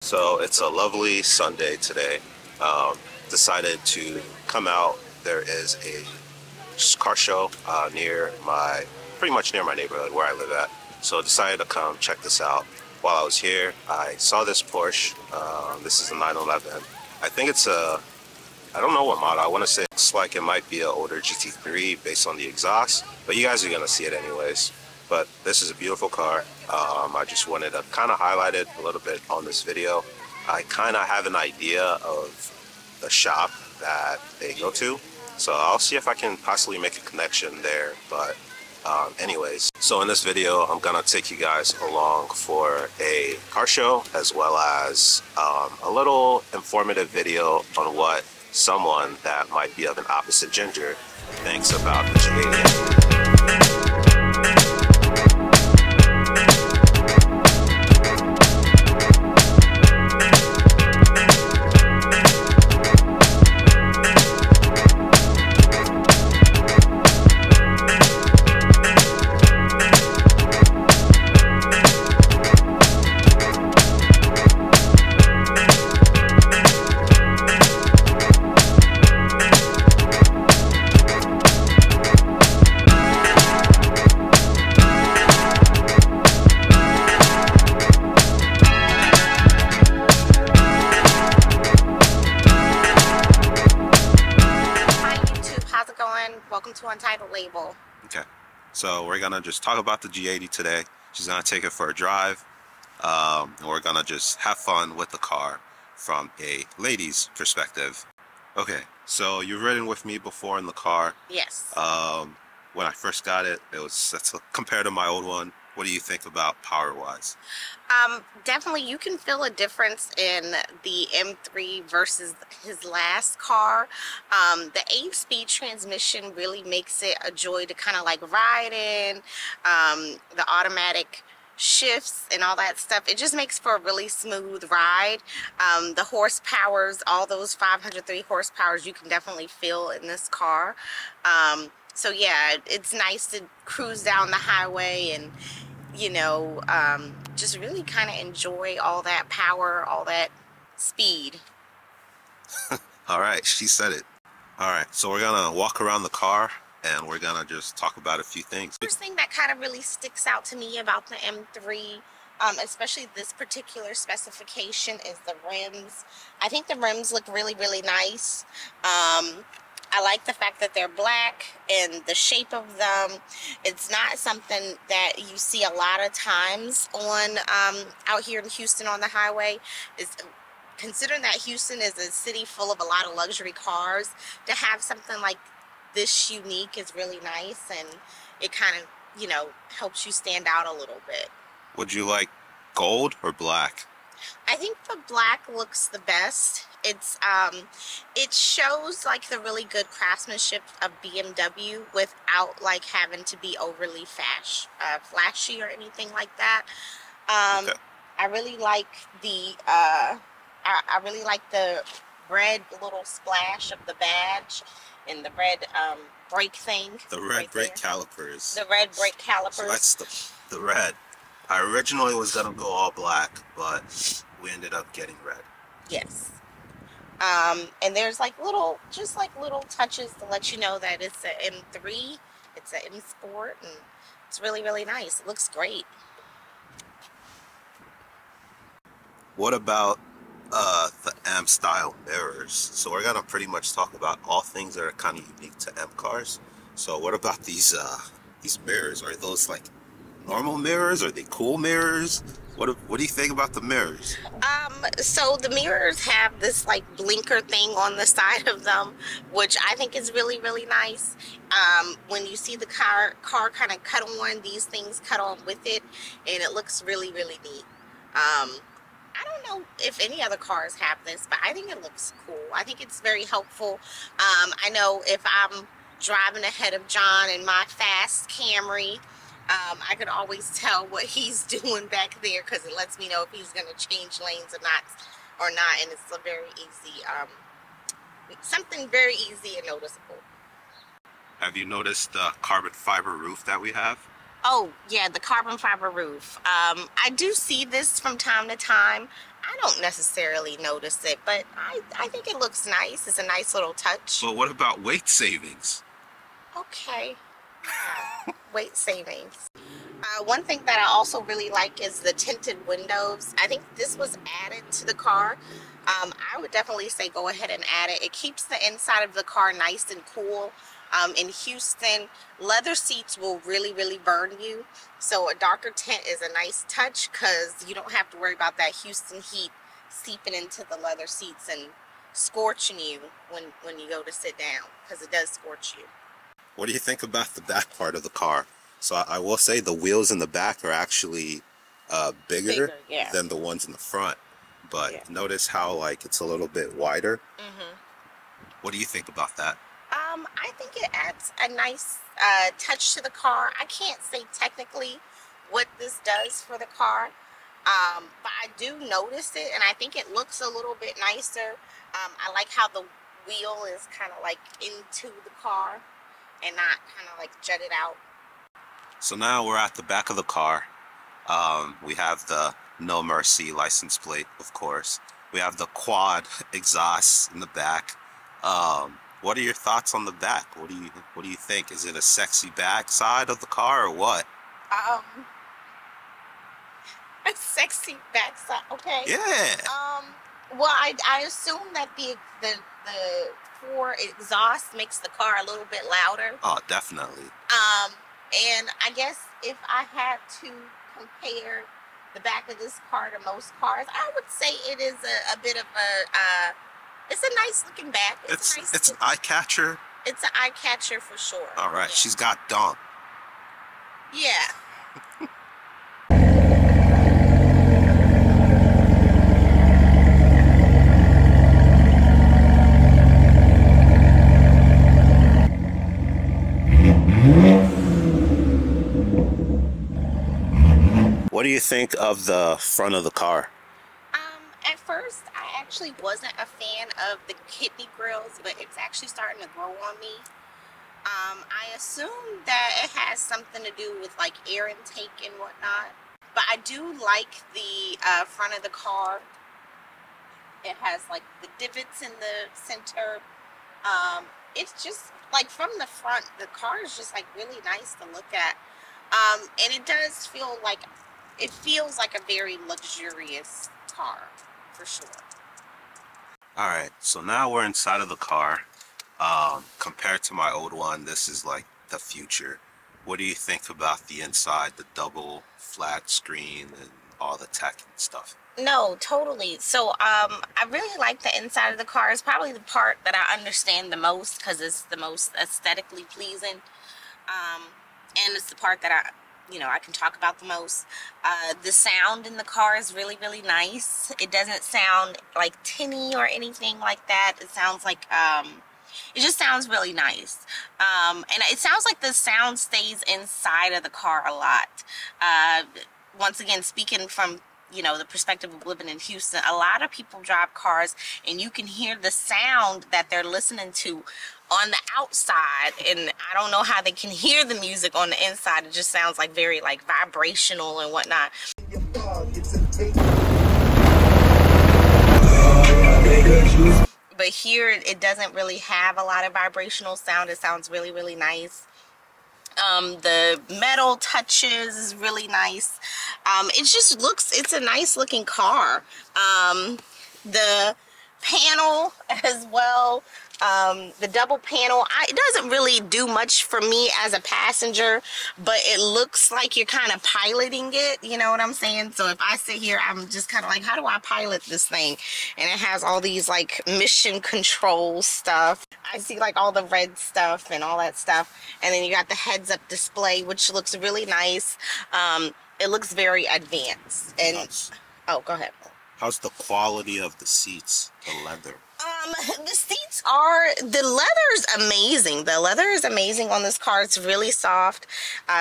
So it's a lovely Sunday today. Decided to come out. There is a car show pretty much near my neighborhood where I live at. So decided to come check this out. While I was here, I saw this Porsche. This is a 911. I think it's I don't know what model. I want to say it's like it might be an older GT3 based on the exhaust, but you guys are going to see it anyways. But this is a beautiful car. I just wanted to kind of highlight it a little bit on this video. I kind of have an idea of the shop that they go to, so I'll see if I can possibly make a connection there. But anyways, so in this video I'm gonna take you guys along for a car show as well as a little informative video on what someone that might be of an opposite gender thinks about the G80. Welcome to Untitled Label. Okay, so we're gonna just talk about the G80 today. She's gonna take it for a drive, and we're gonna just have fun with the car from a lady's perspective. Okay, so you've ridden with me before in the car. Yes. When I first got it, compared to my old one. What do you think about power-wise? Definitely, you can feel a difference in the M3 versus his last car. The 8-speed transmission really makes it a joy to kind of like ride in. The automatic shifts and all that stuff, it just makes for a really smooth ride. The horsepowers, all those 503 horsepowers, you can definitely feel in this car. So yeah, it's nice to cruise down the highway and, you know, just really kind of enjoy all that power, all that speed. All right, she said it. All right, so we're gonna walk around the car and we're gonna just talk about a few things. First thing that kind of really sticks out to me about the M3, especially this particular specification, is the rims. I think the rims look really, really nice. I like the fact that they're black and the shape of them. It's not something that you see a lot of times on out here in Houston on the highway. Considering that Houston is a city full of a lot of luxury cars, to have something like this unique is really nice, and it kind of, you know, helps you stand out a little bit. Would you like gold or black? I think the black looks the best. It shows like the really good craftsmanship of BMW without like having to be overly flashy or anything like that. Okay. I really like the I really like the red little splash of the badge and the red brake thing. The red brake calipers. The red brake calipers. So that's the red. I originally was gonna go all black, but we ended up getting red. Yes. And there's like little touches to let you know that it's an M3, it's an M Sport, and it's really, really nice. It looks great. What about the M style mirrors? So we're gonna pretty much talk about all things that are kind of unique to M cars. So what about these mirrors? Are those like normal mirrors? Are they cool mirrors? What do you think about the mirrors? So the mirrors have this like blinker thing on the side of them, which I think is really, really nice. When you see the car kind of cut on, these things cut on with it, and it looks really, really neat. I don't know if any other cars have this, but I think it looks cool. I think it's very helpful. I know if I'm driving ahead of John in my fast Camry, I could always tell what he's doing back there because it lets me know if he's going to change lanes or not, and it's a very easy, something very easy and noticeable. Have you noticed the carbon fiber roof that we have? Oh, yeah, the carbon fiber roof. I do see this from time to time. I don't necessarily notice it, but I think it looks nice. It's a nice little touch. But what about weight savings? Okay. Yeah. Weight savings. One thing that I also really like is the tinted windows. I think this was added to the car. I would definitely say go ahead and add it. It keeps the inside of the car nice and cool. In Houston, leather seats will really, really burn you. So a darker tint is a nice touch because you don't have to worry about that Houston heat seeping into the leather seats and scorching you when you go to sit down, because it does scorch you. What do you think about the back part of the car? So I will say the wheels in the back are actually bigger yeah, than the ones in the front. But yeah. notice how like it's a little bit wider. Mm-hmm. What do you think about that? I think it adds a nice touch to the car. I can't say technically what this does for the car, but I do notice it, and I think it looks a little bit nicer. I like how the wheel is kind of like into the car and not kind of like jutted out. So now we're at the back of the car. We have the No Mercy license plate, of course. We have the quad exhaust in the back. What are your thoughts on the back? What do you think? Is it a sexy back side of the car or what? A sexy backside. Okay. Yeah. Well, I assume that the 4 exhaust makes the car a little bit louder. Oh, definitely. And I guess if I had to compare the back of this car to most cars, I would say it is a bit of a it's a nice looking back. It's an eye catcher. It's an eye catcher for sure. All right, yeah. She's got donk. Yeah. What do you think of the front of the car? At first, I actually wasn't a fan of the kidney grills, but it's actually starting to grow on me. I assume that it has something to do with like air intake and whatnot, but I do like the front of the car. It has like the divots in the center. It's just like from the front, the car is just like really nice to look at. And it does feel like, it feels like a very luxurious car, for sure. Alright, so now we're inside of the car. Compared to my old one, this is like the future. What do you think about the inside, the double flat screen and all the tech and stuff? No, totally. So I really like the inside of the car. It's probably the part that I understand the most because it's the most aesthetically pleasing. And it's the part that I can talk about the most. The sound in the car is really, really nice. It doesn't sound like tinny or anything like that. It sounds like, it just sounds really nice. And it sounds like the sound stays inside of the car a lot. Once again, speaking from the perspective of living in Houston, a lot of people drive cars and you can hear the sound that they're listening to on the outside, and I don't know how they can hear the music on the inside. It just sounds like very like vibrational and whatnot. But here it doesn't really have a lot of vibrational sound. It sounds really, really nice. The metal touches is really nice. It just looks, it's a nice looking car. The panel as well, the double panel, it doesn't really do much for me as a passenger, but it looks like you're kind of piloting it, you know what I'm saying? So if I sit here, I'm just kind of like, how do I pilot this thing? And it has all these like mission control stuff. I see like all the red stuff and all that stuff, and then you got the heads-up display, which looks really nice. It looks very advanced. And oh, go ahead. How's the quality of the seats, the leather? The seats are, the leather is amazing. The leather is amazing on this car. It's really soft,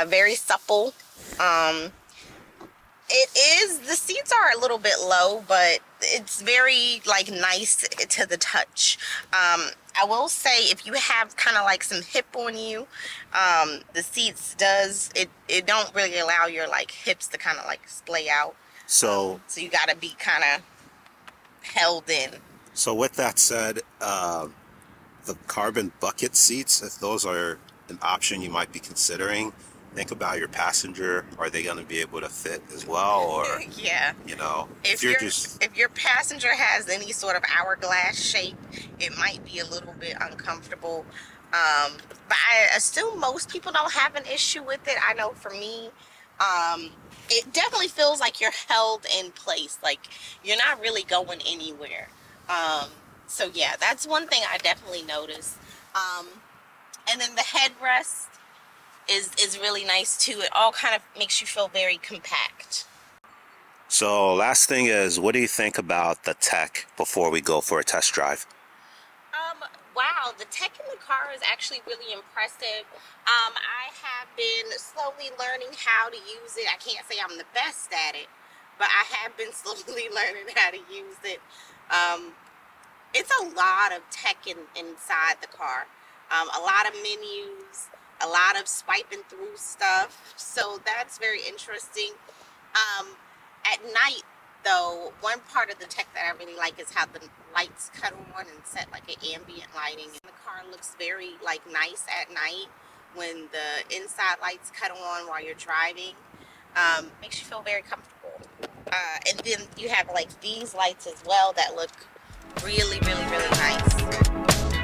very supple. It is, the seats are a little bit low, but it's very like nice to the touch. I will say if you have kind of like some hip on you, the seats it don't really allow your like hips to kind of like splay out. So you got to be kind of held in. So with that said, the carbon bucket seats, if those are an option you might be considering, think about your passenger. Are they going to be able to fit as well? Or, Yeah. you know, If your passenger has any sort of hourglass shape, it might be a little bit uncomfortable. But I assume most people don't have an issue with it. I know for me, it definitely feels like you're held in place. Like you're not really going anywhere. So yeah, that's one thing I definitely noticed. And then the headrest is really nice too. It all kind of makes you feel very compact. So last thing is, what do you think about the tech before we go for a test drive? Wow, the tech in the car is actually really impressive. I have been slowly learning how to use it. I can't say I'm the best at it, but I have been slowly learning how to use it. It's a lot of tech inside the car. A lot of menus, a lot of swiping through stuff. So that's very interesting. At night, though, one part of the tech that I really like is how the lights cut on and set like an ambient lighting. And the car looks very like nice at night when the inside lights cut on while you're driving. Makes you feel very comfortable. And then you have like these lights as well that look really, really, really nice.